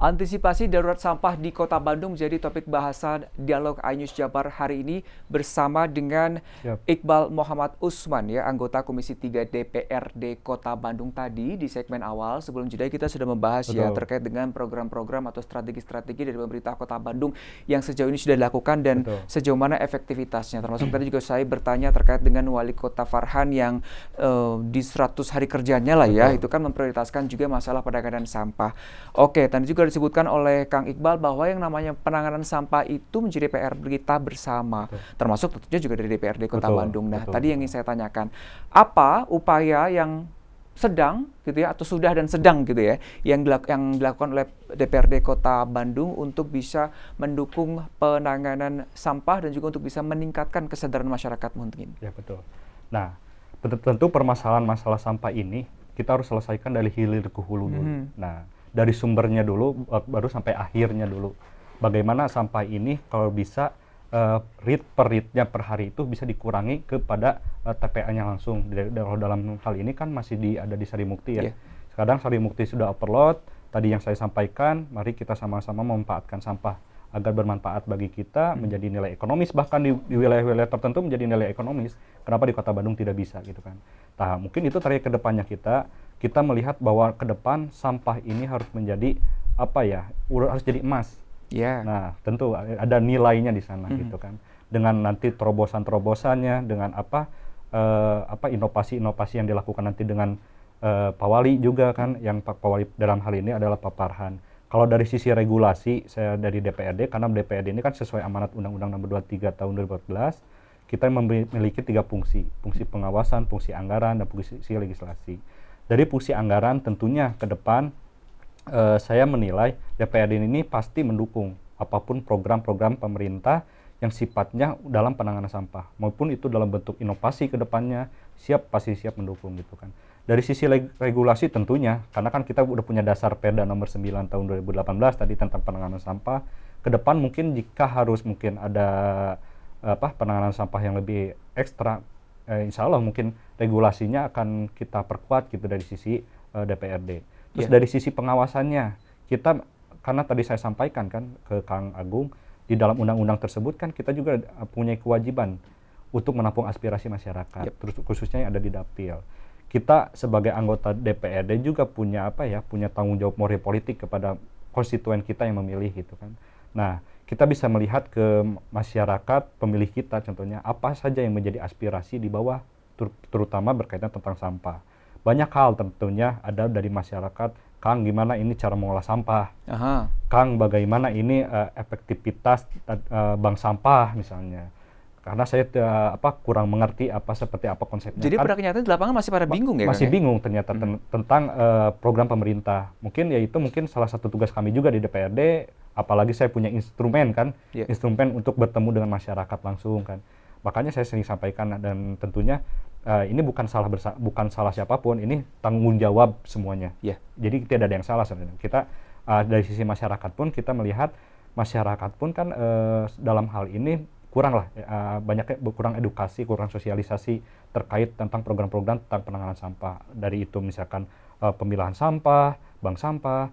Antisipasi darurat sampah di Kota Bandung menjadi topik bahasan dialog iNews Jabar hari ini bersama dengan Siap. Iqbal Muhammad Usman, ya, anggota Komisi 3 DPRD Kota Bandung tadi di segmen awal. Sebelum jeda kita sudah membahas ya Betul. terkait dengan program-program atau strategi-strategi dari pemerintah Kota Bandung yang sejauh ini sudah dilakukan dan Betul. sejauh mana efektivitasnya. Termasuk tadi juga saya bertanya terkait dengan Wali Kota Farhan yang di 100 hari kerjanya lah ya, Betul. itu kan memprioritaskan juga masalah penanganan sampah. Oke, tadi juga disebutkan oleh Kang Iqbal bahwa yang namanya penanganan sampah itu menjadi PR kita bersama, Betul. termasuk tentunya juga dari DPRD Kota Betul, Bandung. Nah, betul, tadi yang betul. ingin saya tanyakan, apa upaya yang sedang gitu ya, atau sudah dan sedang gitu ya, yang dilakukan oleh DPRD Kota Bandung untuk bisa mendukung penanganan sampah dan juga untuk bisa meningkatkan kesadaran masyarakat mungkin? Ya, betul. Nah, tentu permasalahan masalah sampah ini kita harus selesaikan dari hilir ke hulu dulu. Nah, dari sumbernya dulu baru sampai akhirnya dulu. Bagaimana sampah ini kalau bisa ritnya per hari itu bisa dikurangi kepada TPA-nya langsung. Dalam hal ini kan masih ada di Sarimukti ya. Yeah. Sekarang Sarimukti sudah overload. Tadi yang saya sampaikan, mari kita sama-sama memanfaatkan sampah agar bermanfaat bagi kita, menjadi nilai ekonomis, bahkan di wilayah-wilayah tertentu menjadi nilai ekonomis. Kenapa di Kota Bandung tidak bisa gitu kan? Nah, mungkin itu target ke depannya kita melihat bahwa ke depan sampah ini harus menjadi apa ya? Harus jadi emas. Ya. Nah, tentu ada nilainya di sana gitu kan. Dengan nanti terobosan-terobosannya, dengan apa inovasi-inovasi yang dilakukan nanti dengan Pak Wali juga kan, yang Pak Wali dalam hal ini adalah Pak Farhan. Kalau dari sisi regulasi, saya dari DPRD, karena DPRD ini kan sesuai amanat Undang-Undang Nomor 23 Tahun 2014, kita memiliki 3 fungsi pengawasan, fungsi anggaran, dan fungsi legislasi. Dari fungsi anggaran tentunya ke depan saya menilai DPRD ini pasti mendukung apapun program-program pemerintah yang sifatnya dalam penanganan sampah, maupun itu dalam bentuk inovasi ke depannya, pasti siap mendukung gitu kan. Dari sisi regulasi tentunya, karena kan kita udah punya dasar Perda nomor 9 tahun 2018 tadi tentang penanganan sampah, ke depan mungkin jika harus mungkin ada penanganan sampah yang lebih ekstra, insya Allah mungkin regulasinya akan kita perkuat gitu dari sisi DPRD. Terus dari sisi pengawasannya, kita karena tadi saya sampaikan kan ke Kang Agung, di dalam undang-undang tersebut kan kita juga punya kewajiban untuk menampung aspirasi masyarakat, terus khususnya yang ada di Dapil. Kita sebagai anggota DPRD juga punya punya tanggung jawab moral politik kepada konstituen kita yang memilih gitu kan. Nah, kita bisa melihat ke masyarakat pemilih kita, contohnya apa saja yang menjadi aspirasi di bawah, terutama berkaitan tentang sampah. Banyak hal tentunya ada dari masyarakat, Kang gimana ini cara mengolah sampah, Kang bagaimana ini efektivitas bank sampah misalnya. Karena saya kurang mengerti seperti apa konsepnya. Jadi pada kenyataannya di lapangan masih pada bingung ya? Masih bingung ternyata tentang program pemerintah. Mungkin salah satu tugas kami juga di DPRD, apalagi saya punya instrumen kan, instrumen untuk bertemu dengan masyarakat langsung kan. Makanya saya sering sampaikan, dan tentunya ini bukan salah siapapun, ini tanggung jawab semuanya. Jadi tidak ada yang salah sebenarnya. Kita dari sisi masyarakat pun kita melihat masyarakat pun kan dalam hal ini kurang edukasi, kurang sosialisasi terkait tentang program-program tentang penanganan sampah. Dari itu misalkan pemilahan sampah, bank sampah,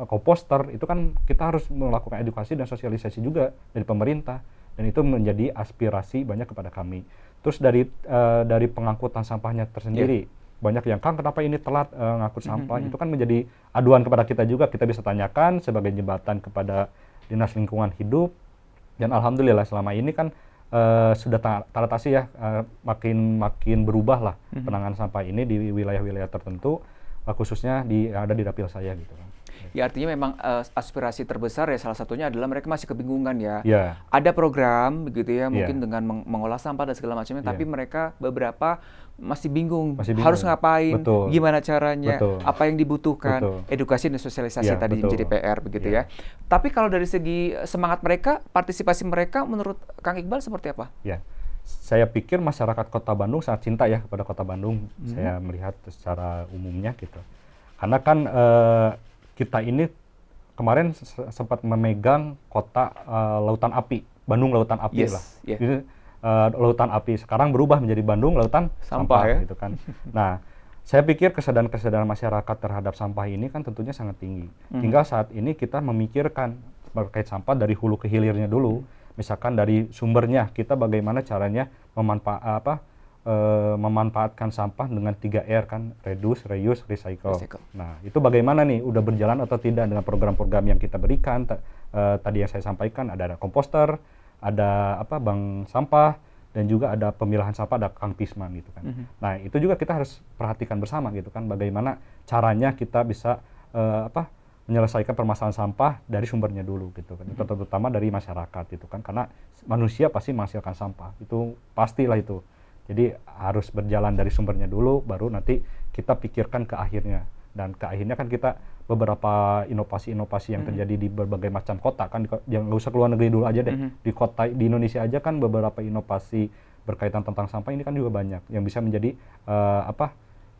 komposter, itu kan kita harus melakukan edukasi dan sosialisasi juga dari pemerintah, dan itu menjadi aspirasi banyak kepada kami. Terus dari pengangkutan sampahnya tersendiri, banyak yang, Kang kenapa ini telat ngangkut sampah, itu kan menjadi aduan kepada kita juga, kita bisa tanyakan sebagai jembatan kepada Dinas Lingkungan Hidup. Dan alhamdulillah selama ini kan sudah teratasi ya, makin berubah lah penanganan sampah ini di wilayah-wilayah tertentu, khususnya yang ada di dapil saya gitu kan. Ya, artinya memang aspirasi terbesar ya salah satunya adalah mereka masih kebingungan ya. Yeah. Ada program begitu ya, mungkin dengan mengolah sampah dan segala macamnya, tapi mereka beberapa masih bingung harus ngapain, gimana caranya, apa yang dibutuhkan, edukasi dan sosialisasi tadi menjadi PR begitu ya. Tapi kalau dari segi semangat mereka, partisipasi mereka menurut Kang Iqbal seperti apa? Ya, saya pikir masyarakat Kota Bandung sangat cinta ya kepada Kota Bandung. Saya melihat secara umumnya gitu. Karena kan kita ini kemarin sempat memegang kota Lautan Api, Bandung Lautan Api lah. Lautan Api sekarang berubah menjadi Bandung Lautan Sampah gitu kan. Nah, Saya pikir kesadaran masyarakat terhadap sampah ini kan tentunya sangat tinggi. Tinggal saat ini kita memikirkan terkait sampah dari hulu ke hilirnya dulu. Misalkan dari sumbernya, kita bagaimana caranya memanfaatkan sampah dengan 3R kan, reduce, reuse, recycle. Nah, itu bagaimana nih, udah berjalan atau tidak dengan program-program yang kita berikan. Tadi yang saya sampaikan, ada komposter, ada bank sampah, dan juga ada pemilahan sampah, ada Kang Pisman gitu kan. Nah, itu juga kita harus perhatikan bersama gitu kan, bagaimana caranya kita bisa menyelesaikan permasalahan sampah dari sumbernya dulu gitu kan. Terutama dari masyarakat gitu kan, karena manusia pasti menghasilkan sampah, itu pastilah itu. Jadi harus berjalan dari sumbernya dulu, baru nanti kita pikirkan ke akhirnya. Dan ke akhirnya kan kita beberapa inovasi-inovasi yang terjadi di berbagai macam kota kan, jangan usah keluar negeri dulu aja deh. Di kota di Indonesia aja kan beberapa inovasi berkaitan tentang sampah ini kan juga banyak yang bisa menjadi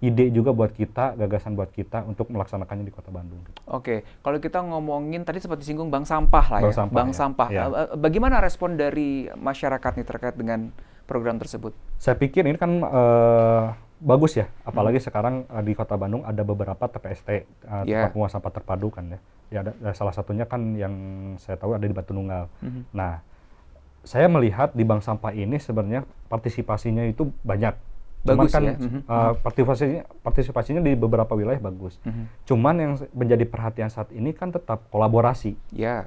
ide juga buat kita, gagasan buat kita untuk melaksanakannya di Kota Bandung. Oke, kalau kita ngomongin tadi seperti singgung bank sampah lah ya, bank sampah. Ya. Bagaimana respon dari masyarakat nih terkait dengan program tersebut? Saya pikir ini kan bagus ya, apalagi sekarang di Kota Bandung ada beberapa TPST, tempat penguasaan sampah terpadu kan ya. Ya ada salah satunya kan yang saya tahu ada di Batu Nunggal. Nah, saya melihat di bank sampah ini sebenarnya partisipasinya itu banyak. Cuman kan partisipasinya di beberapa wilayah bagus. Cuman yang menjadi perhatian saat ini kan tetap kolaborasi.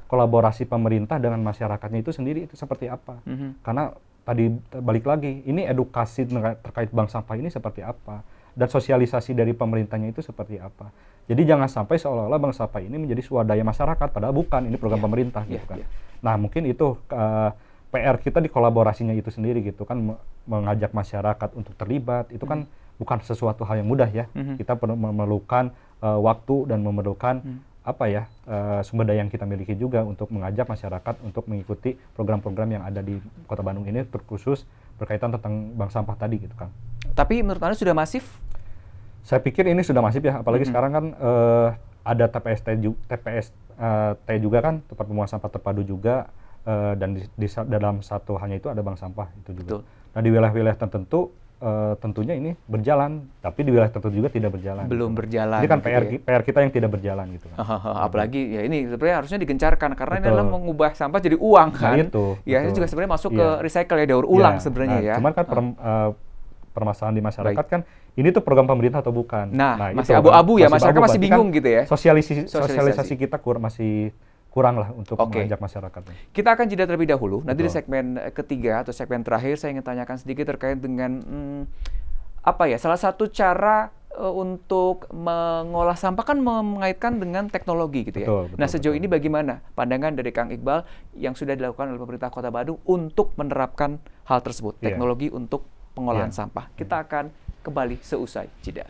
Kolaborasi pemerintah dengan masyarakatnya itu sendiri itu seperti apa? Karena tadi balik lagi, ini edukasi terkait bank sampah ini seperti apa? Dan sosialisasi dari pemerintahnya itu seperti apa? Jadi jangan sampai seolah-olah bank sampah ini menjadi swadaya masyarakat, padahal bukan, ini program pemerintah gitu kan. Nah, mungkin itu PR kita di kolaborasinya itu sendiri gitu kan, mengajak masyarakat untuk terlibat, itu kan bukan sesuatu hal yang mudah ya. Kita perlu memerlukan waktu dan memerlukan sumber daya yang kita miliki juga untuk mengajak masyarakat untuk mengikuti program-program yang ada di Kota Bandung ini, terkhusus berkaitan tentang bank sampah tadi gitu kan. Tapi menurut Anda sudah masif? Saya pikir ini sudah masif ya, apalagi sekarang kan ada TPST juga kan, tempat penguasaan sampah terpadu juga, dan di dalam satu halnya itu ada bank sampah itu juga. Nah, di wilayah-wilayah tertentu tentunya ini berjalan, tapi di wilayah tertentu juga tidak berjalan. Belum berjalan. Ini kan PR kita yang tidak berjalan gitu kan. Apalagi ya ini sebenarnya harusnya digencarkan karena ini adalah mengubah sampah jadi uang kan. Nah, itu. Ya, ini juga sebenarnya masuk ke recycle ya, daur ulang sebenarnya ya. Cuman kan permasalahan di masyarakat kan ini tuh program pemerintah atau bukan. Nah masih abu-abu ya, masyarakat masih bingung kan gitu ya. Sosialisasi kita masih kurang lah untuk mengajak masyarakat. Kita akan jeda terlebih dahulu. Nanti di segmen ketiga atau segmen terakhir saya ingin tanyakan sedikit terkait dengan salah satu cara untuk mengolah sampah kan mengaitkan dengan teknologi gitu ya. Nah, sejauh ini bagaimana pandangan dari Kang Iqbal yang sudah dilakukan oleh pemerintah Kota Bandung untuk menerapkan hal tersebut, teknologi untuk pengolahan sampah. Kita akan kembali seusai jeda.